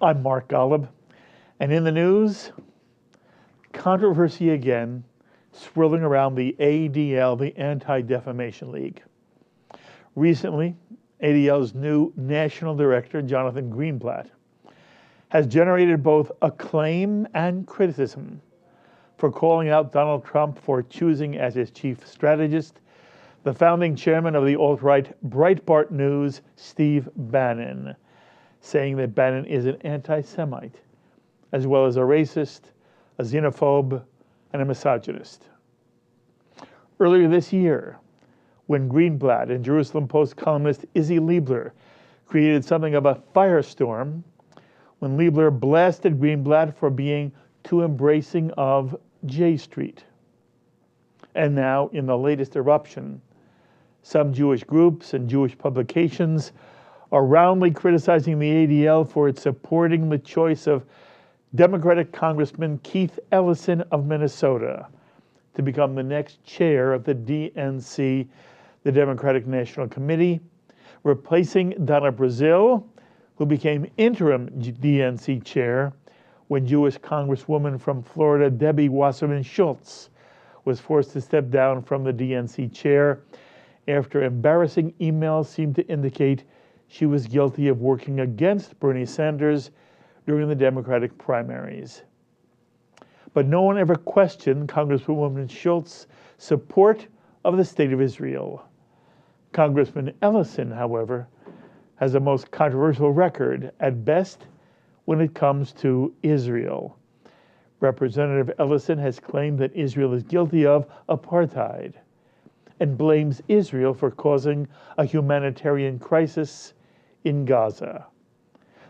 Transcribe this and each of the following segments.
I'm Mark Golub, and in the news, controversy again swirling around the ADL, the Anti-Defamation League. Recently, ADL's new national director, Jonathan Greenblatt, has generated both acclaim and criticism for calling out Donald Trump for choosing as his chief strategist the founding chairman of the alt-right Breitbart News, Steve Bannon, saying that Bannon is an anti-Semite, as well as a racist, a xenophobe, and a misogynist. Earlier this year, when Greenblatt and Jerusalem Post columnist Izzy Liebler created something of a firestorm, when Liebler blasted Greenblatt for being too embracing of J Street. And now, in the latest eruption, some Jewish groups and Jewish publications are roundly criticizing the ADL for its supporting the choice of Democratic Congressman Keith Ellison of Minnesota to become the next chair of the DNC, the Democratic National Committee, replacing Donna Brazile, who became interim DNC chair when Jewish Congresswoman from Florida, Debbie Wasserman Schultz, was forced to step down from the DNC chair after embarrassing emails seemed to indicate she was guilty of working against Bernie Sanders during the Democratic primaries. But no one ever questioned Congresswoman Schultz's support of the State of Israel. Congressman Ellison, however, has a most controversial record, at best, when it comes to Israel. Representative Ellison has claimed that Israel is guilty of apartheid and blames Israel for causing a humanitarian crisis in Gaza.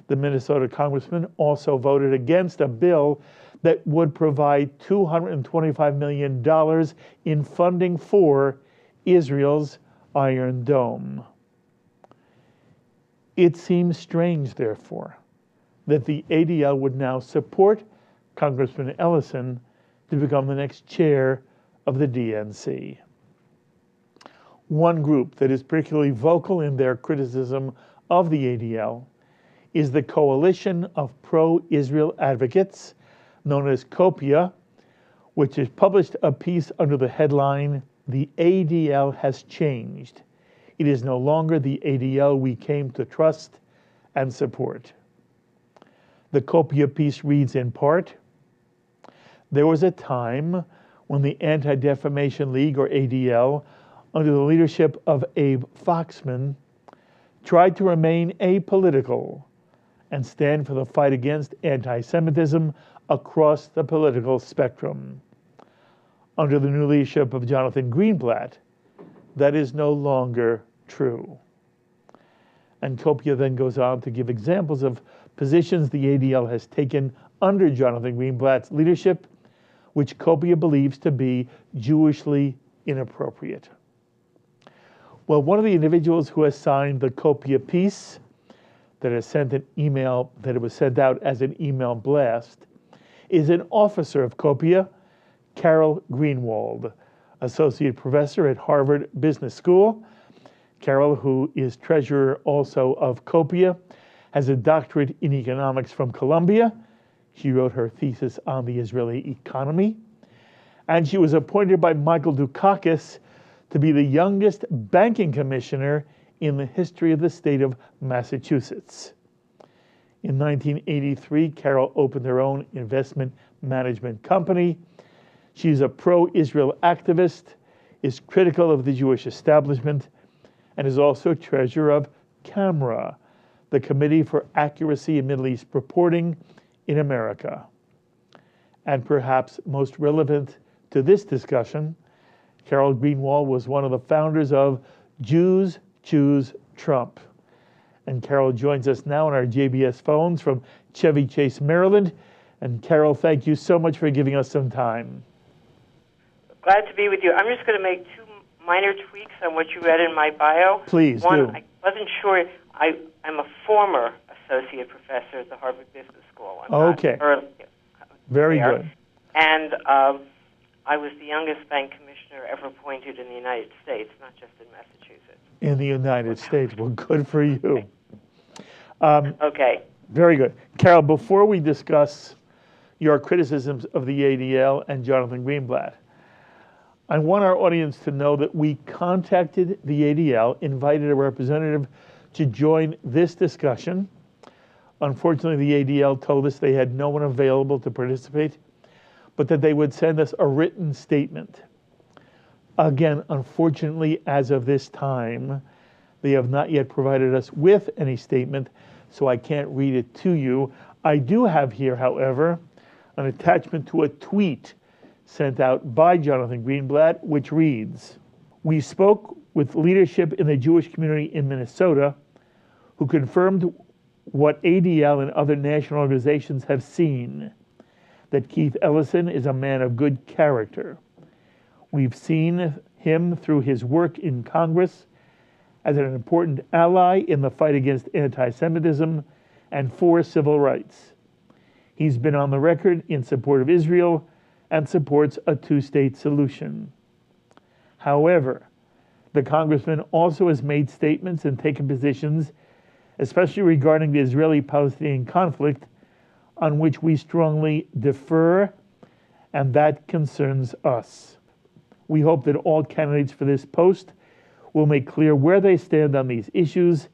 The Minnesota congressman also voted against a bill that would provide $225 million in funding for Israel's Iron Dome. It seems strange, therefore, that the ADL would now support Congressman Ellison to become the next chair of the DNC. One group that is particularly vocal in their criticism of the ADL is the Coalition of Pro-Israel Advocates, known as COPIA, which has published a piece under the headline, "The ADL Has Changed. It is no longer the ADL we came to trust and support." The COPIA piece reads in part, "There was a time when the Anti-Defamation League, or ADL, under the leadership of Abe Foxman, tried to remain apolitical and stand for the fight against anti-Semitism across the political spectrum. Under the new leadership of Jonathan Greenblatt, that is no longer true." And Copia then goes on to give examples of positions the ADL has taken under Jonathan Greenblatt's leadership, which Copia believes to be Jewishly inappropriate. Well, one of the individuals who has signed the Copia piece that has sent an email, that it was sent out as an email blast, is an officer of Copia, Carol Greenwald, associate professor at Harvard Business School. Carol, who is treasurer also of Copia, has a doctorate in economics from Columbia. She wrote her thesis on the Israeli economy. And she was appointed by Michael Dukakis to be the youngest banking commissioner in the history of the state of Massachusetts. In 1983, Carol opened her own investment management company. She's a pro-Israel activist, is critical of the Jewish establishment, and is also treasurer of CAMRA, the Committee for Accuracy in Middle East Reporting in America. And perhaps most relevant to this discussion, Carol Greenwald was one of the founders of Jews Choose Trump. And Carol joins us now on our JBS phones from Chevy Chase, Maryland. And Carol, thank you so much for giving us some time. Glad to be with you. I'm just going to make two minor tweaks on what you read in my bio. Please One, do. I wasn't sure. I'm a former associate professor at the Harvard Business School. I'm okay. Very there. good. And I was the youngest bank commissioner ever appointed in the United States, not just in Massachusetts. In the United States. Well, good for you. Okay. Very good. Carol, before we discuss your criticisms of the ADL and Jonathan Greenblatt, I want our audience to know that we contacted the ADL, invited a representative to join this discussion. Unfortunately, the ADL told us they had no one available to participate, but that they would send us a written statement. Again, unfortunately, as of this time, they have not yet provided us with any statement, so I can't read it to you. I do have here, however, an attachment to a tweet sent out by Jonathan Greenblatt, which reads, "We spoke with leadership in the Jewish community in Minnesota who confirmed what ADL and other national organizations have seen, that Keith Ellison is a man of good character. We've seen him through his work in Congress as an important ally in the fight against anti-Semitism and for civil rights. He's been on the record in support of Israel and supports a two-state solution. However, the congressman also has made statements and taken positions, especially regarding the Israeli-Palestinian conflict, on which we strongly defer, and that concerns us. We hope that all candidates for this post will make clear where they stand on these issues,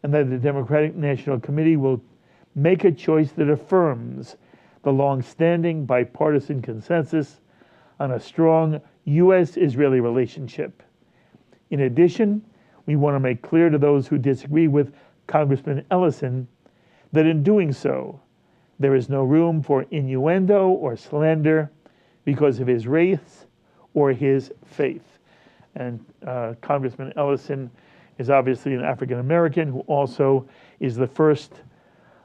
and that the Democratic National Committee will make a choice that affirms the long-standing bipartisan consensus on a strong U.S.-Israeli relationship. In addition, we want to make clear to those who disagree with Congressman Ellison that in doing so, there is no room for innuendo or slander because of his race or his faith." And Congressman Ellison is obviously an African American who also is the first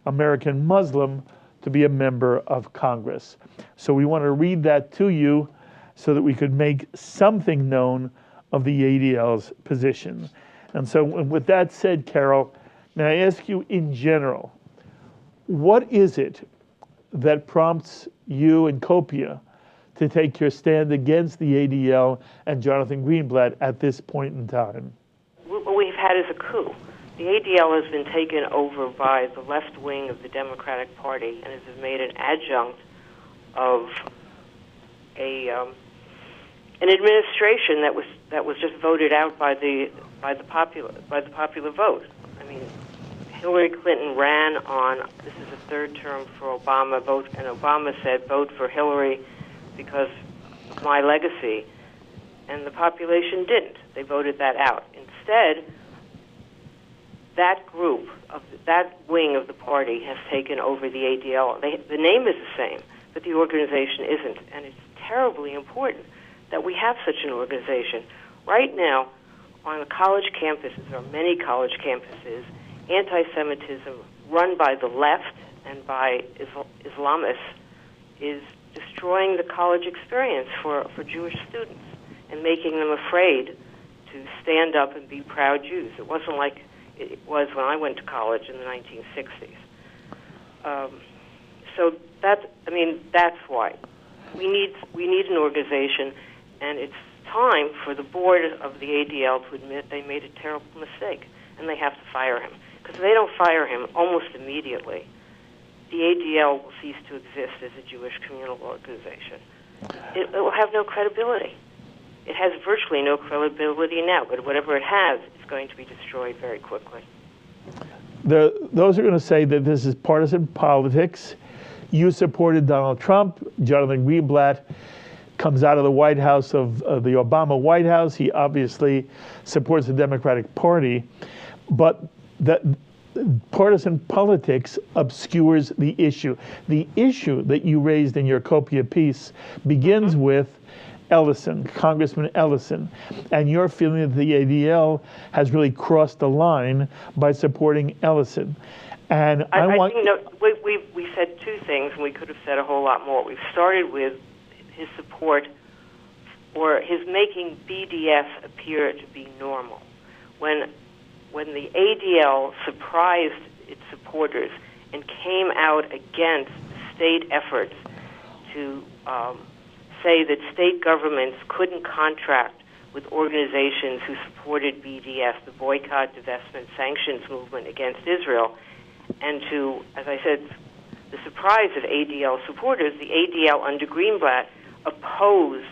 American Muslim to be a member of Congress. So we want to read that to you so that we could make something known of the ADL's position. And so with that said, Carol, may I ask you in general, what is it that prompts you and COPIA to take your stand against the ADL and Jonathan Greenblatt at this point in time? What we've had is a coup. The ADL has been taken over by the left wing of the Democratic Party and has been made an adjunct of an administration that was just voted out by the popular vote. I mean, Hillary Clinton ran on, this is a third term for Obama, and Obama said, vote for Hillary because of my legacy, and the population didn't. They voted that out. Instead, that group, that wing of the party has taken over the ADL. The name is the same, but the organization isn't, and it's terribly important that we have such an organization. Right now, on the college campuses, or many college campuses, anti-Semitism run by the left and by Islamists is destroying the college experience for Jewish students and making them afraid to stand up and be proud Jews. It wasn't like it was when I went to college in the 1960s. So that's why we need an organization, and it's time for the board of the ADL to admit they made a terrible mistake, and they have to fire him. Because if they don't fire him almost immediately, the ADL will cease to exist as a Jewish communal organization. It will have no credibility. It has virtually no credibility now, but whatever it has, it's going to be destroyed very quickly. Those are going to say that this is partisan politics. You supported Donald Trump. Jonathan Greenblatt comes out of the White House of the Obama White House. He obviously supports the Democratic Party, but that partisan politics obscures the issue. The issue that you raised in your COPIA piece begins with Ellison, Congressman Ellison, and your feeling that the ADL has really crossed the line by supporting Ellison. And I think we said two things, and we could have said a whole lot more. We've started with his support, or his making BDS appear to be normal. When the ADL surprised its supporters and came out against state efforts to say that state governments couldn't contract with organizations who supported BDS, the Boycott, Divestment, Sanctions movement against Israel, and to, as I said, the surprise of ADL supporters, the ADL under Greenblatt opposed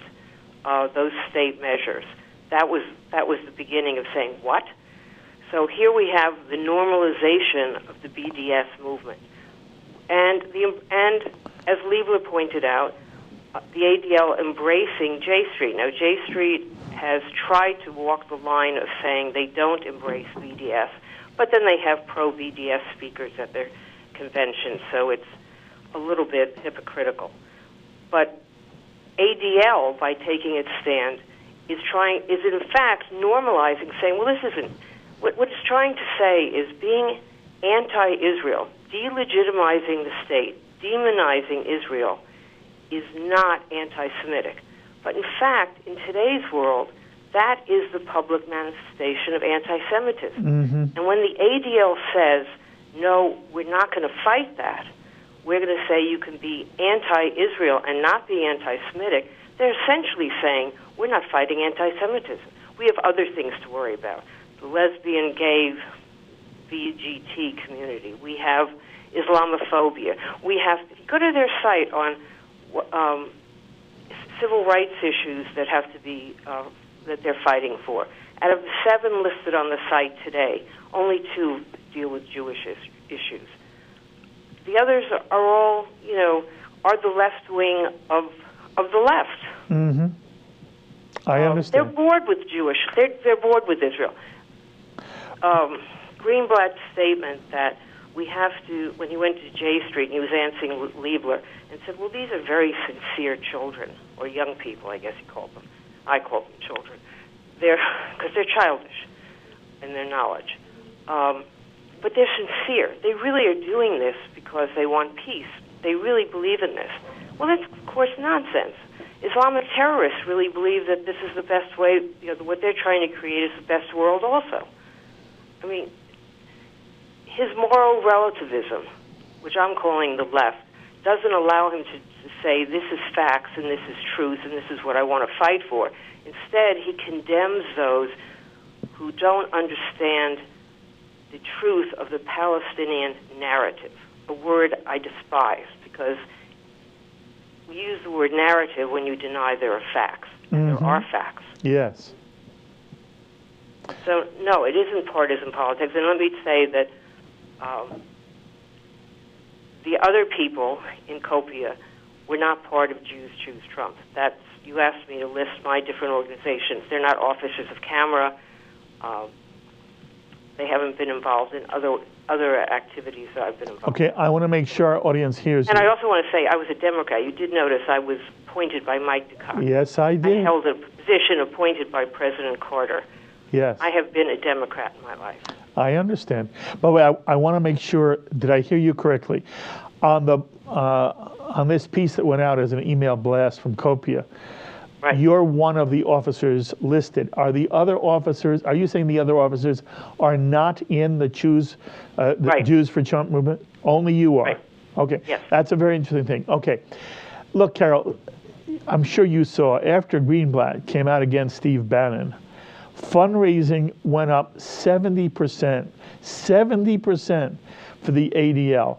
those state measures. That was the beginning of saying, what? So here we have the normalization of the BDS movement. And as Liebler pointed out, the ADL embracing J Street. Now, J Street has tried to walk the line of saying they don't embrace BDS, but then they have pro-BDS speakers at their convention, so it's a little bit hypocritical. But ADL, by taking its stand, is in fact normalizing, saying, well, this isn't, what it's trying to say is being anti-Israel, delegitimizing the state, demonizing Israel, is not anti-Semitic. But in fact, in today's world, that is the public manifestation of anti-Semitism. Mm-hmm. And when the ADL says, no, we're not going to fight that, we're going to say you can be anti-Israel and not be anti-Semitic, they're essentially saying, we're not fighting anti-Semitism. We have other things to worry about. The lesbian, gay, VGT community. We have Islamophobia. We have, go to their site on civil rights issues that have to be, that they're fighting for. Out of the 7 listed on the site today, only 2 deal with Jewish issues. The others are all, are the left wing of the left. Mm-hmm. I understand. They're bored with they're bored with Israel. Greenblatt's statement that we have to, when he went to J Street and he was answering Liebler and said, well, these are very sincere children, or young people, I guess he called them. I call them children. Because they're childish in their knowledge. But they're sincere. They really are doing this because they want peace. They really believe in this. Well, that's, of course, nonsense. Islamic terrorists really believe that this is the best way, what they're trying to create is the best world also. I mean, his moral relativism, which I'm calling the left, doesn't allow him to say this is facts and this is truth and this is what I want to fight for. Instead, he condemns those who don't understand the truth of the Palestinian narrative, a word I despise because we use the word narrative when you deny there are facts. And there are facts. Yes. So, no, it isn't partisan politics. And let me say that the other people in Copia were not part of Jews Choose Trump. You asked me to list my different organizations. They're not officers of camera. They haven't been involved in other activities that I've been involved in. Okay, I want to make sure our audience hears And you. I also want to say I was a Democrat. You did notice I was appointed by Mike DeCock. Yes, I did. I held a position appointed by President Carter. Yes. I have been a Democrat in my life. I understand. By the way, I want to make sure, did I hear you correctly? On this piece that went out as an email blast from Copia, right. You're one of the officers listed. Are you saying the other officers are not in the right. Jews for Trump movement? Only you are? Right. Okay. Yes. That's a very interesting thing. Okay. Look, Carol, I'm sure you saw after Greenblatt came out against Steve Bannon, fundraising went up 70% for the ADL.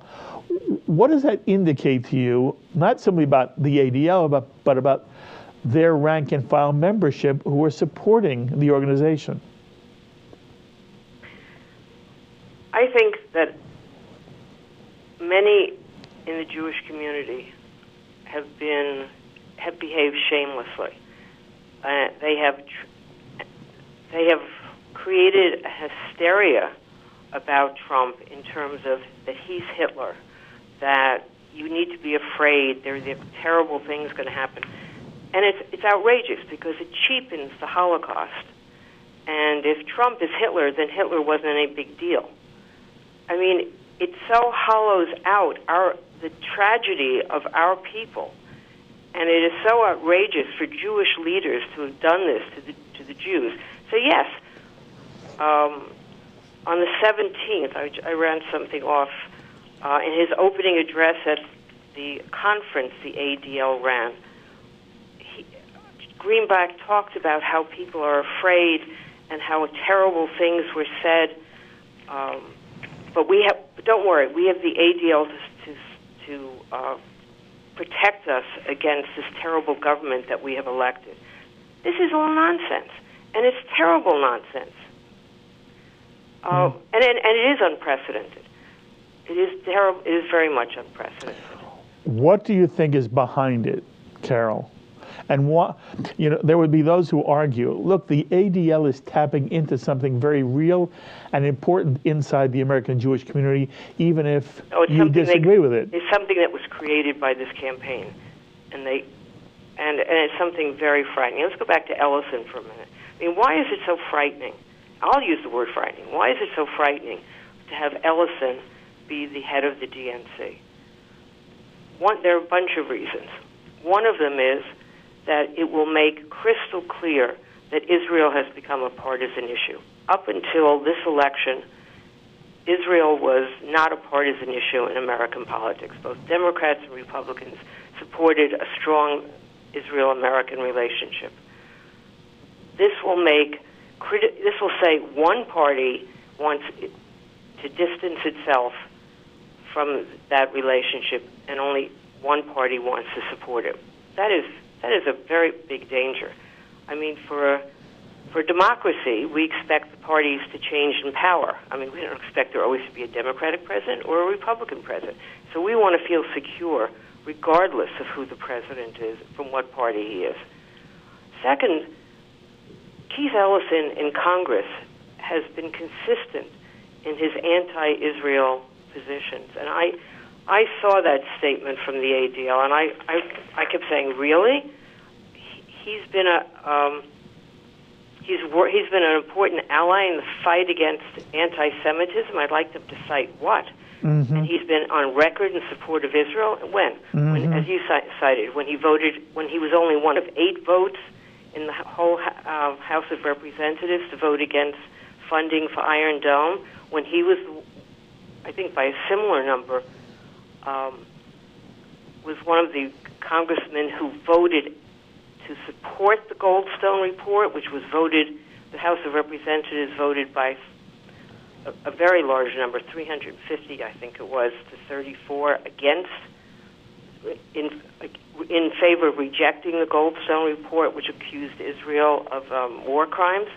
What does that indicate to you, not simply about the ADL, but about their rank and file membership who are supporting the organization? I think that many in the Jewish community have behaved shamelessly. They have created a hysteria about Trump in terms of that he's Hitler, that you need to be afraid, there are terrible things going to happen. And it's outrageous because it cheapens the Holocaust. And if Trump is Hitler, then Hitler wasn't any big deal. I mean, it so hollows out the tragedy of our people. And it is so outrageous for Jewish leaders to have done this to the Jews. So yes, on the 17th, I ran something off in his opening address at the conference the ADL ran. Greenblatt talked about how people are afraid and how terrible things were said But don't worry, we have the ADL to protect us against this terrible government that we have elected. This is all nonsense, and it's terrible nonsense. And it is unprecedented. It is terrible. It is very much unprecedented. What do you think is behind it, Carol? And what, there would be those who argue, look, the ADL is tapping into something very real and important inside the American Jewish community, even if you disagree with it. It's something that was created by this campaign, and it's something very frightening. Let's go back to Ellison for a minute. I mean, why is it so frightening? I'll use the word frightening. Why is it so frightening to have Ellison be the head of the DNC? There are a bunch of reasons. One of them is that it will make crystal clear that Israel has become a partisan issue. Up until this election, Israel was not a partisan issue in American politics. Both Democrats and Republicans supported a strong Israel-American relationship. This will say one party wants to distance itself from that relationship, and only one party wants to support it. That is a very big danger. I mean, for democracy, we expect the parties to change in power. I mean, we don't expect there always to be a Democratic president or a Republican president. So we want to feel secure, regardless of who the president is, from what party he is. Second, Keith Ellison in Congress has been consistent in his anti-Israel positions, and I saw that statement from the ADL, and I kept saying, really? He's been he's been an important ally in the fight against anti-Semitism. I'd like them to cite what? Mm-hmm. And he's been on record in support of Israel. When? Mm-hmm. When, as you cited, when he was only one of 8 votes in the whole House of Representatives to vote against funding for Iron Dome, when he was, I think by a similar number, was one of the congressmen who voted to support the Goldstone report, which was the House of Representatives voted by a very large number, 350, I think it was, to 34 against, in favor of rejecting the Goldstone report, which accused Israel of war crimes.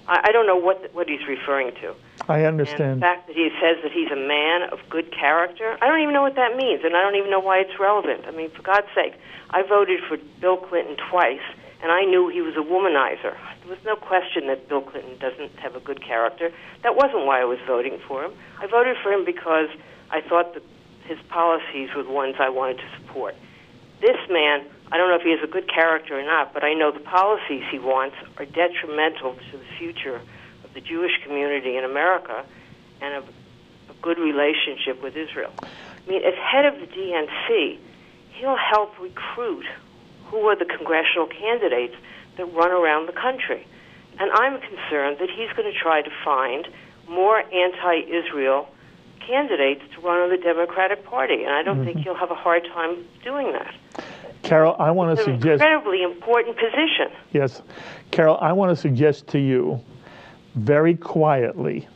I don't know what he's referring to. I understand. And the fact that he says that he's a man of good character, I don't even know what that means, and I don't even know why it's relevant. I mean, for God's sake, I voted for Bill Clinton twice, and I knew he was a womanizer. There was no question that Bill Clinton doesn't have a good character. That wasn't why I was voting for him. I voted for him because I thought that his policies were the ones I wanted to support. This man, I don't know if he has a good character or not, but I know the policies he wants are detrimental to the future of the Jewish community in America and of a good relationship with Israel. I mean, as head of the DNC, he'll help recruit who are the congressional candidates that run around the country. And I'm concerned that he's going to try to find more anti-Israel candidates to run on the Democratic Party, and I don't think he'll have a hard time doing that. Carol, I want to suggest... It's an incredibly important position. Yes. Carol, I want to suggest to you, very quietly,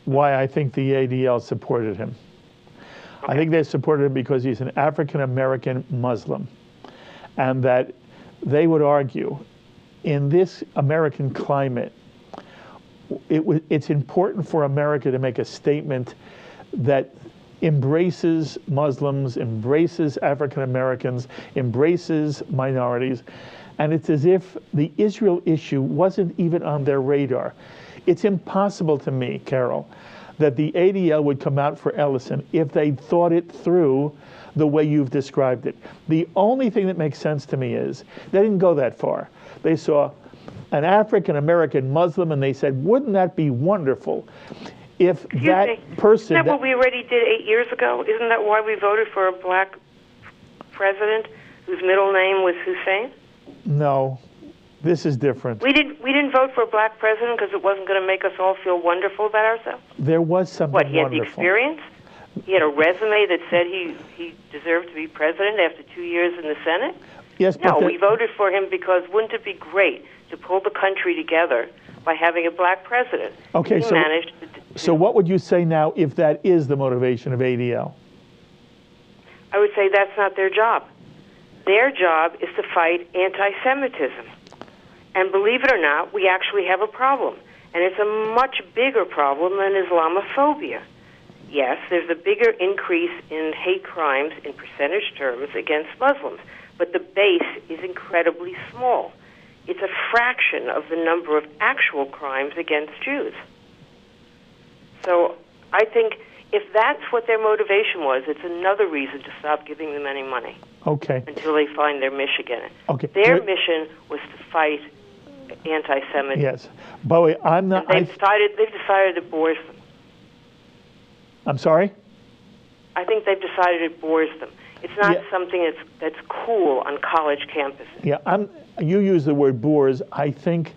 why I think the ADL supported him. Okay. I think they supported him because he's an African-American Muslim, and that they would argue, in this American climate, it's important for America to make a statement that embraces Muslims, embraces African Americans, embraces minorities, and it's as if the Israel issue wasn't even on their radar. It's impossible to me, Carol, that the ADL would come out for Ellison if they thought it through the way you've described it. The only thing that makes sense to me is they didn't go that far. They saw an African American Muslim and they said, wouldn't that be wonderful if that person... Isn't that what we already did 8 years ago? Isn't that why we voted for a black president whose middle name was Hussein? No, this is different. We didn't vote for a black president because it wasn't going to make us all feel wonderful about ourselves? There was something wonderful. What, he had wonderful. the experience? He had a resume that said he deserved to be president after 2 years in the Senate? Yes, no, we voted for him because wouldn't it be great to pull the country together by having a black president. Okay, He managed to so what would you say now if that is the motivation of ADL? I would say that's not their job. Their job is to fight anti-Semitism. And believe it or not, we actually have a problem. And it's a much bigger problem than Islamophobia. Yes, there's a bigger increase in hate crimes in percentage terms against Muslims, but the base is incredibly small. It's a fraction of the number of actual crimes against Jews. So I think if that's what their motivation was, it's another reason to stop giving them any money. Okay. Until they find their mission again. Okay. Their mission was to fight anti-Semitism. Yes. Bowie, I'm not... And they've decided it bores them. I'm sorry? I think they've decided it bores them. It's not something that's cool on college campuses. Yeah, you use the word bores. I think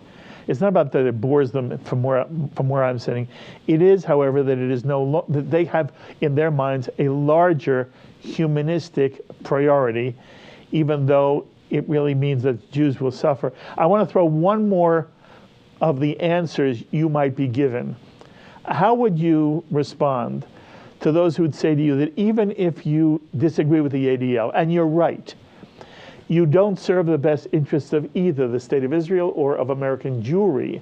it's not about that it bores them from where I'm sitting. It is, however, that it is that they have in their minds a larger humanistic priority, even though it really means that Jews will suffer. I want to throw one more of the answers you might be given. How would you respond to those who would say to you that even if you disagree with the ADL, and you're right, you don't serve the best interests of either the State of Israel or of American Jewry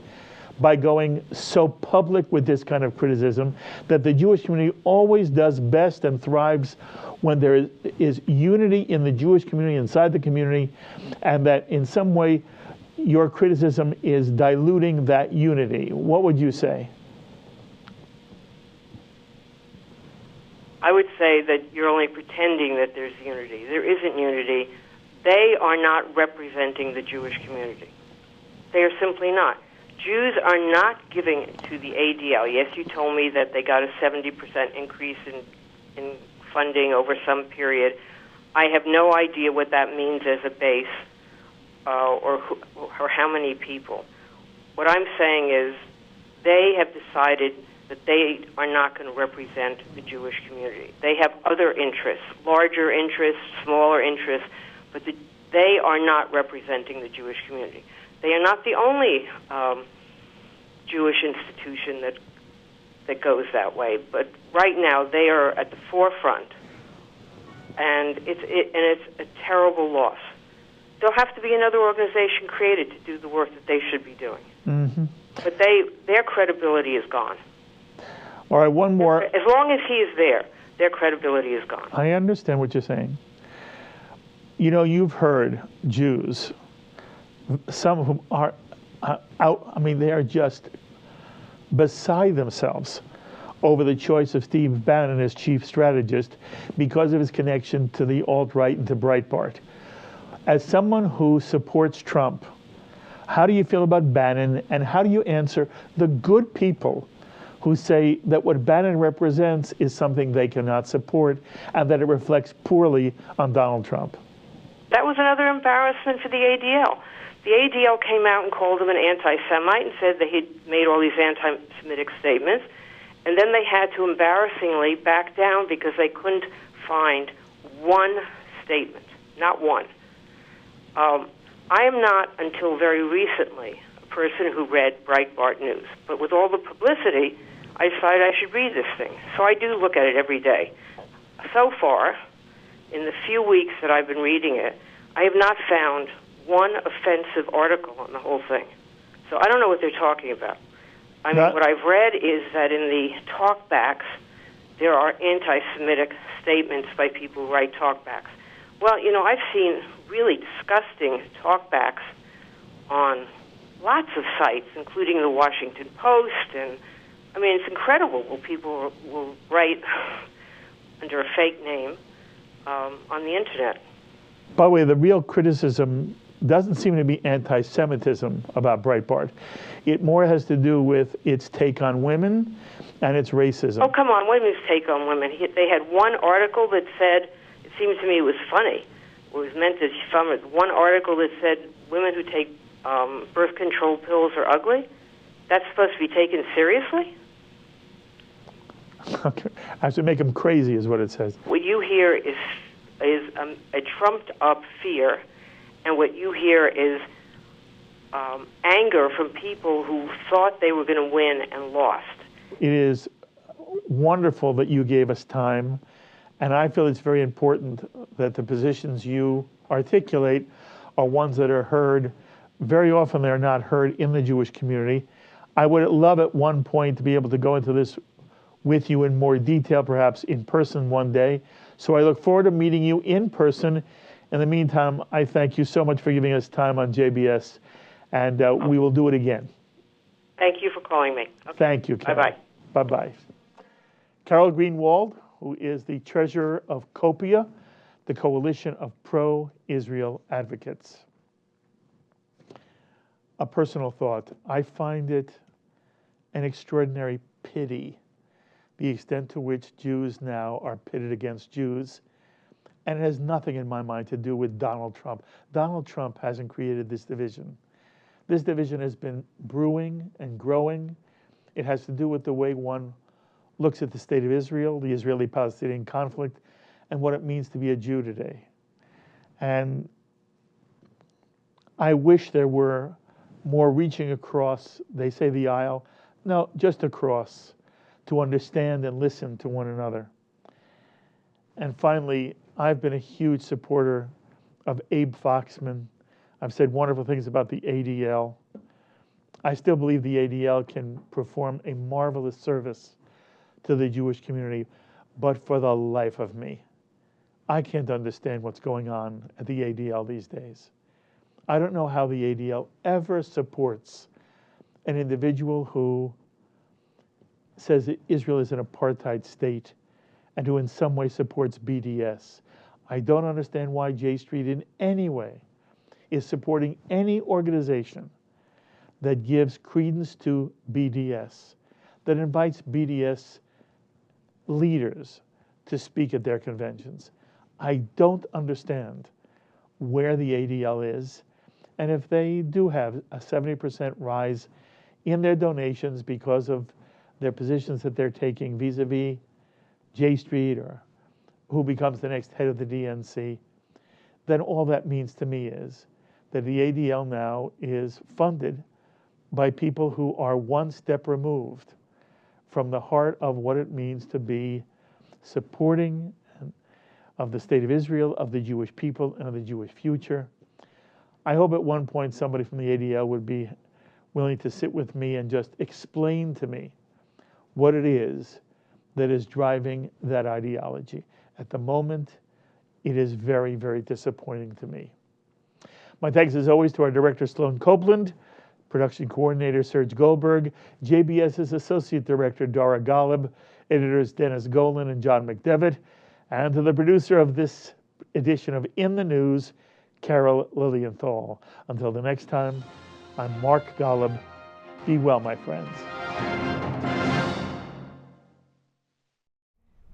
by going so public with this kind of criticism, that the Jewish community always does best and thrives when there is unity in the Jewish community, inside the community, and that in some way your criticism is diluting that unity? What would you say? I would say that you're only pretending that there's unity. There isn't unity. They are not representing the Jewish community. They are simply not. Jews are not giving to the ADL. Yes, you told me that they got a 70% increase in funding over some period. I have no idea what that means as a base or how many people. What I'm saying is they have decided that they are not going to represent the Jewish community. They have other interests, larger interests, smaller interests, but they are not representing the Jewish community. They are not the only Jewish institution that goes that way, but right now they are at the forefront, and it's a terrible loss. There'll have to be another organization created to do the work that they should be doing. Mm-hmm. But their credibility is gone. All right, one more. As long as he is there, their credibility is gone. I understand what you're saying. You know, you've heard Jews, some of whom are out, I mean, they are just beside themselves over the choice of Steve Bannon as chief strategist because of his connection to the alt-right and to Breitbart. As someone who supports Trump, how do you feel about Bannon, and how do you answer the good people who say that what Bannon represents is something they cannot support and that it reflects poorly on Donald Trump? That was another embarrassment for the ADL. The ADL came out and called him an anti-Semite and said that he'd made all these anti-Semitic statements, and then they had to embarrassingly back down because they couldn't find one statement, not one. I am not, until very recently, a person who read Breitbart News, but with all the publicity, I decided I should read this thing. So I do look at it every day. So far, in the few weeks that I've been reading it, I have not found one offensive article on the whole thing. So I don't know what they're talking about. I mean, what I've read is that in the talkbacks, there are anti-Semitic statements by people who write talkbacks. Well, you know, I've seen really disgusting talkbacks on lots of sites, including the Washington Post, and I mean, it's incredible what people will write under a fake name on the internet. By the way, the real criticism doesn't seem to be anti-Semitism about Breitbart. It more has to do with its take on women and its racism. Oh, come on, women's take on women. They had one article that said, it seems to me it was funny, it was meant as fun. One article that said women who take birth control pills are ugly. That's supposed to be taken seriously? Okay. I have to make them crazy is what it says. What you hear is a trumped-up fear, and what you hear is anger from people who thought they were going to win and lost. It is wonderful that you gave us time, and I feel it's very important that the positions you articulate are ones that are heard. Very often they're not heard in the Jewish community. I would love at one point to be able to go into this with you in more detail, perhaps in person one day. So I look forward to meeting you in person. In the meantime, I thank you so much for giving us time on JBS, and we will do it again. Thank you for calling me. Okay. Thank you, Carol. Bye-bye. Bye-bye. Carol Greenwald, who is the treasurer of COPIA, the Coalition of Pro-Israel Advocates. A personal thought. I find it an extraordinary pity, the extent to which Jews now are pitted against Jews. And it has nothing in my mind to do with Donald Trump. Donald Trump hasn't created this division. This division has been brewing and growing. It has to do with the way one looks at the state of Israel, the Israeli-Palestinian conflict, and what it means to be a Jew today. And I wish there were more reaching across, they say the aisle, no, just across, to understand and listen to one another. And finally, I've been a huge supporter of Abe Foxman. I've said wonderful things about the ADL. I still believe the ADL can perform a marvelous service to the Jewish community, but for the life of me, I can't understand what's going on at the ADL these days. I don't know how the ADL ever supports an individual who says that Israel is an apartheid state and who in some way supports BDS. I don't understand why J Street in any way is supporting any organization that gives credence to BDS, that invites BDS leaders to speak at their conventions. I don't understand where the ADL is, and if they do have a 70% rise in their donations because of their positions that they're taking vis-a-vis J Street or who becomes the next head of the DNC, then all that means to me is that the ADL now is funded by people who are one step removed from the heart of what it means to be supporting of the state of Israel, of the Jewish people, and of the Jewish future. I hope at one point somebody from the ADL would be willing to sit with me and just explain to me what it is that is driving that ideology. At the moment, it is very, very disappointing to me. My thanks as always to our director, Sloan Copeland, production coordinator, Serge Goldberg, JBS's associate director, Dara Golub, editors Dennis Golan and John McDevitt, and to the producer of this edition of In the News, Carol Lilienthal. Until the next time, I'm Mark Golub. Be well, my friends.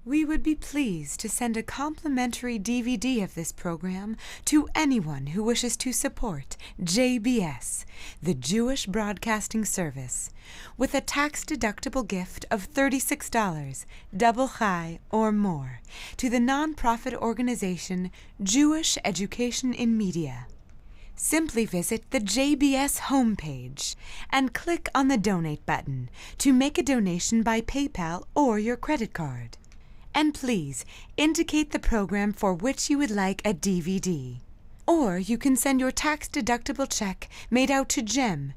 We would be pleased to send a complimentary DVD of this program to anyone who wishes to support JBS, the Jewish Broadcasting Service, with a tax-deductible gift of $36, double chai or more, to the nonprofit organization Jewish Education in Media. Simply visit the JBS homepage and click on the Donate button to make a donation by PayPal or your credit card. And please indicate the program for which you would like a DVD. Or you can send your tax-deductible check made out to Jim,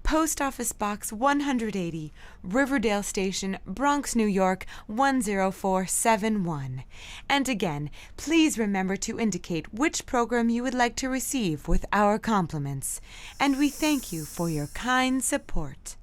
Post Office Box 180, Riverdale Station, Bronx, New York 10471. And again, please remember to indicate which program you would like to receive with our compliments. And we thank you for your kind support.